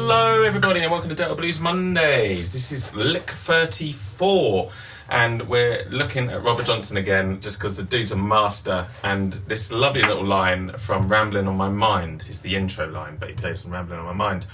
Hello everybody and welcome to Delta Blues Mondays. This is lick 34 and we're looking at Robert Johnson again just because the dude's a master, and this lovely little line from Ramblin' on My Mind is the intro line, but he plays on Ramblin' on My Mind.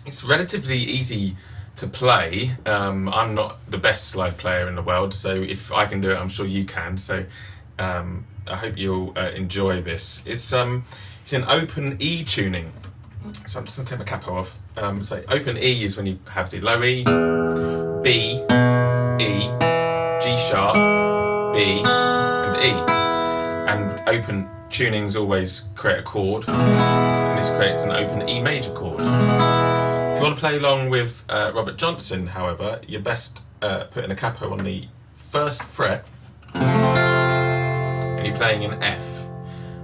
It's relatively easy to play. I'm not the best slide player in the world, so if I can do it I'm sure you can, so I hope you'll enjoy this. It's in open E tuning. So I'm just going to take my capo off. So open E is when you have the low E, B, E, G sharp, B, and E. And open tunings always create a chord, and this creates an open E major chord. If you want to play along with Robert Johnson, however, you're best putting a capo on the first fret, and you're playing in F.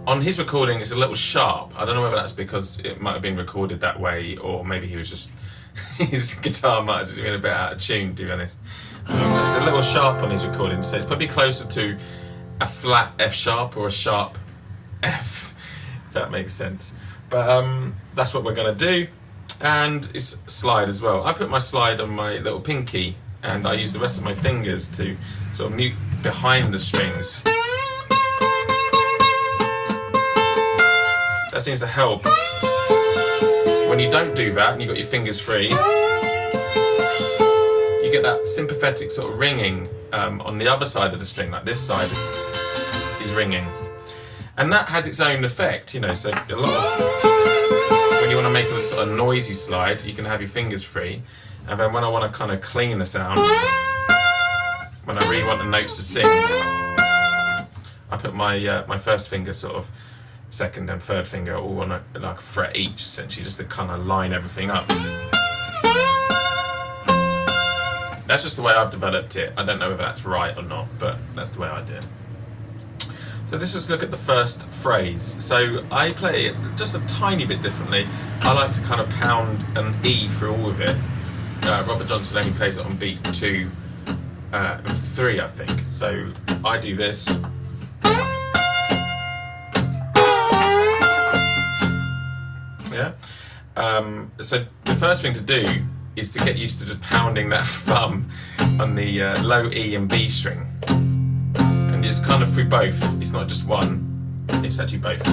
On his recording, it's a little sharp. I don't know whether that's because it might have been recorded that way, or maybe he was just his guitar might have just been a bit out of tune, to be honest. It's a little sharp on his recording, so it's probably closer to a flat F sharp or a sharp F, if that makes sense. But that's what we're going to do, and it's slide as well. I put my slide on my little pinky, and I use the rest of my fingers to sort of mute behind the strings. That seems to help. When you don't do that and you've got your fingers free, you get that sympathetic sort of ringing on the other side of the string, like this side is ringing. And that has its own effect, you know, so a lot of, when you want to make a sort of noisy slide, you can have your fingers free. And then when I want to kind of clean the sound, when I really want the notes to sing, I put my my first finger sort of, second and third finger all on like a fret each, essentially, just to kind of line everything up. That's just the way I've developed it. I don't know whether that's right or not, but that's the way I do it. So let's just look at the first phrase. So I play it just a tiny bit differently. I like to kind of pound an E through all of it. Robert Johnson only plays it on beat 2 and 3, I think. So I do this. Yeah. So the first thing to do is to get used to just pounding that thumb on the low E and B string, and it's kind of through both. It's not just one, it's actually both.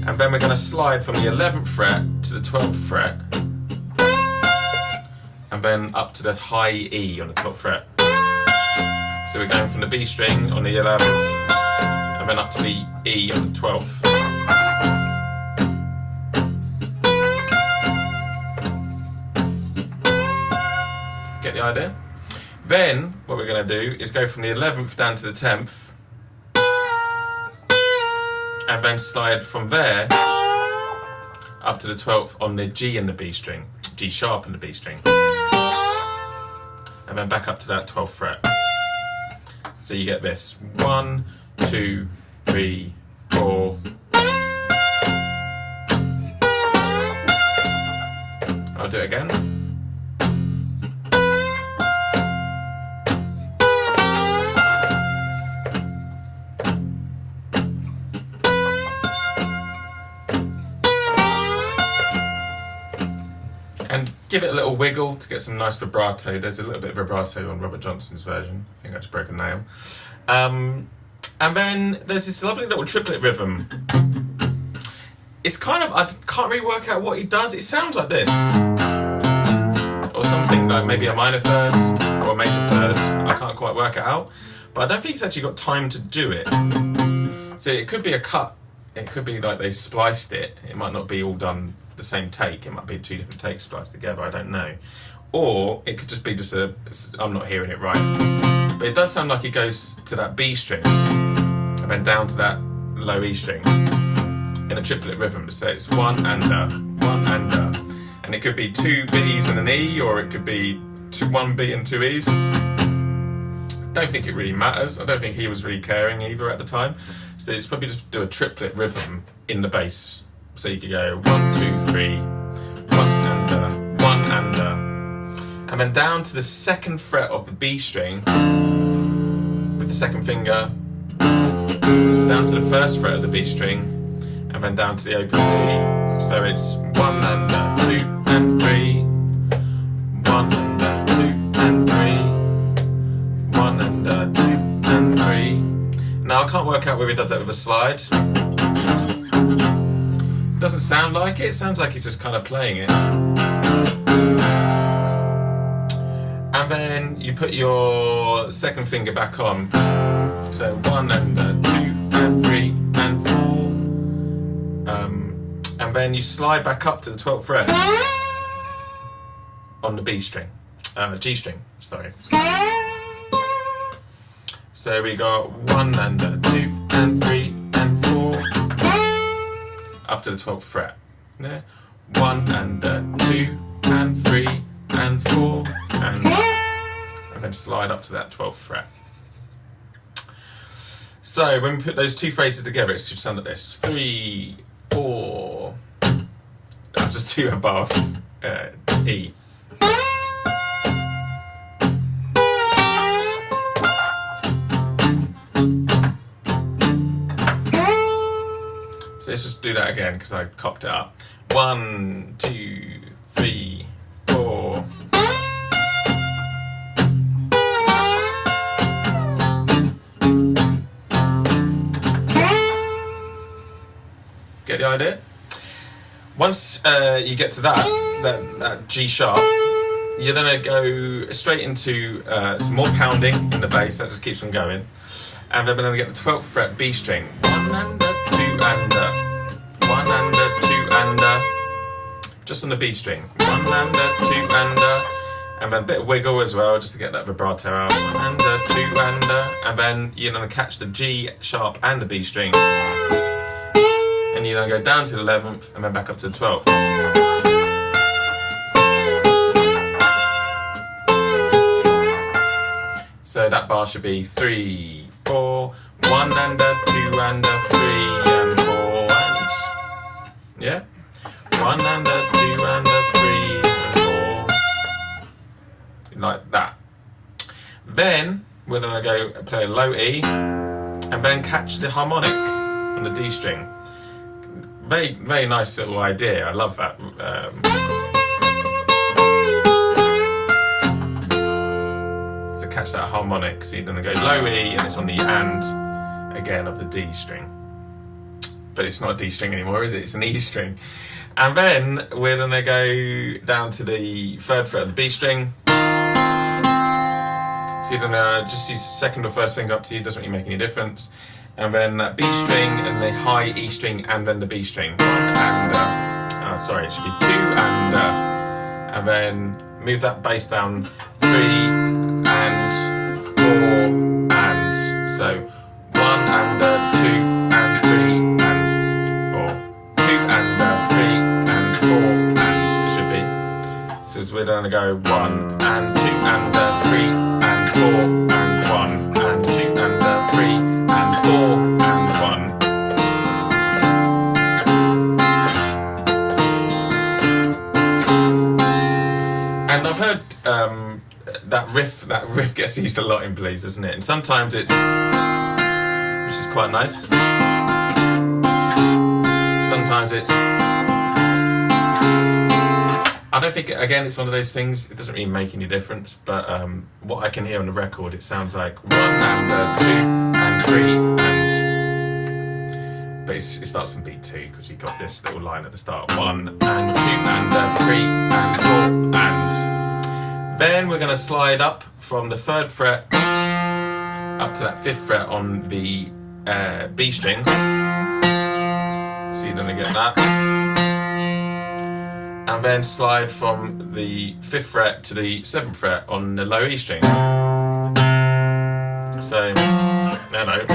And then we're going to slide from the 11th fret to the 12th fret, and then up to the high E on the top fret. So we're going from the B string on the 11th and then up to the E on the 12th. Get the idea? Then what we're going to do is go from the 11th down to the 10th, and then slide from there up to the 12th on the G and the B string, G sharp and the B string, and then back up to that 12th fret. So you get this 1, 2, 3, 4. I'll do it again. And give it a little wiggle to get some nice vibrato. There's a little bit of vibrato on Robert Johnson's version. I think I just broke a nail. And then there's this lovely little triplet rhythm. It's kind of, I can't really work out what he does. It sounds like this. Or something like maybe a minor third or a major third. I can't quite work it out. But I don't think he's actually got time to do it. So it could be a cut. It could be like they spliced it. It might not be all done the same take. It might be 2 different takes spliced together. I don't know. Or it could just be just I'm not hearing it right. But it does sound like he goes to that B string and then down to that low E string in a triplet rhythm. So it's 1 and a, 1 and a. And it could be 2 B's and an E, or it could be 1 B and 2 E's. Don't think it really matters. I don't think he was really caring either at the time. So it's probably just do a triplet rhythm in the bass. So you could go 1, 2, 3, 1 and a, 1 and a. And then down to the 2nd fret of the B string with the 2nd finger, down to the 1st fret of the B string, and then down to the open B. So it's 1 and a, can't work out whether he does that with a slide. Doesn't sound like it. It sounds like he's just kind of playing it. And then you put your second finger back on. So 1 and 2 and 3 and 4. And then you slide back up to the 12th fret on the B string. G string, sorry. So we got 1 and 2 and 3 and 4 up to the 12th fret. Yeah. 1 and 2 and 3 and 4 and then slide up to that 12th fret. So when we put those two phrases together, it should sound like this: 3, 4. I'll just do above E. So let's just do that again because I cocked it up. 1, 2, 3, 4. Get the idea? Once you get to that G sharp, you're then going to go straight into some more pounding in the bass. That just keeps on going. And then we're going to get the 12th fret B string. 1 and 2 and 1 and 2 and just on the B string. 1 and 2 and then a bit of wiggle as well, just to get that vibrato out. 1 and 2 and then you're going to catch the G sharp and the B string. And you're going to go down to the 11th and then back up to the 12th. So that bar should be 3, 4, 1 and 2 and 3 and 4 and yeah, 1 and 2 and 3 and 4, like that. Then we're going to go play a low E and then catch the harmonic on the D string. Very, very nice little idea. I love that. So catch that harmonic. So you're going to go low E and it's on the and again of the D string. But it's not a D string anymore, is it? It's an E string. And then we're going to go down to the 3rd fret of the B string. So you're going to just use the second or first finger up to you. Doesn't really make any difference. And then that B string and the high E string and then the B string. 1 and sorry, it should be 2 and then move that bass down 3 and 4 and so 1 and 2 and 3 and or 2 and 3 and 4 and it should be. So we're going to go 1 and 2 and 3 and 4 and 1 and 2 and 3 and 4 and 1. And I've heard that riff gets used a lot in blues, doesn't it? And sometimes it's, which is quite nice. Sometimes it's, I don't think, again, it's one of those things, it doesn't really make any difference, but what I can hear on the record, it sounds like 1 and 2 and 3 and, but it starts in beat 2 because you've got this little line at the start, 1 and 2 and 3 and 4 and. Then we're going to slide up from the 3rd fret up to that 5th fret on the B string. So you're going to get that. And then slide from the 5th fret to the 7th fret on the low E string. So, hello.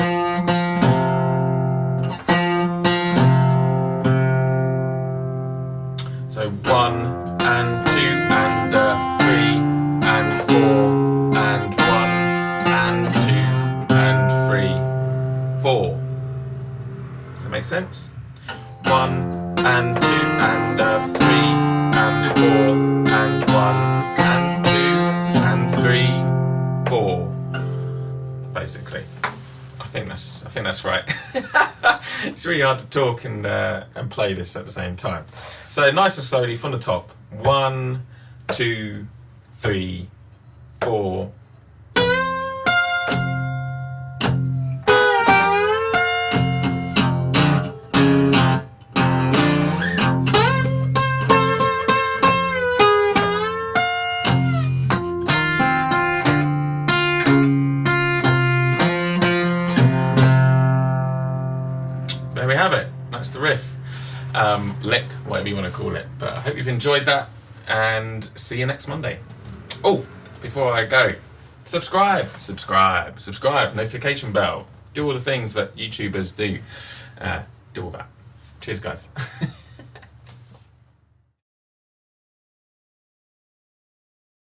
So 1 and 2 and 3 and 4 and 1 and 2 and 3, 4. Does that make sense? 1 and 2 and 3 and 4 and 1 and 2 and 3, 4. Basically, I think that's right. It's really hard to talk and play this at the same time. So nice and slowly from the top. 1, 2, 3, 4. whatever you want to call it. But I hope you've enjoyed that, and see you next Monday. Oh, before I go, subscribe, notification bell, do all the things that YouTubers do. Do all that. Cheers, guys.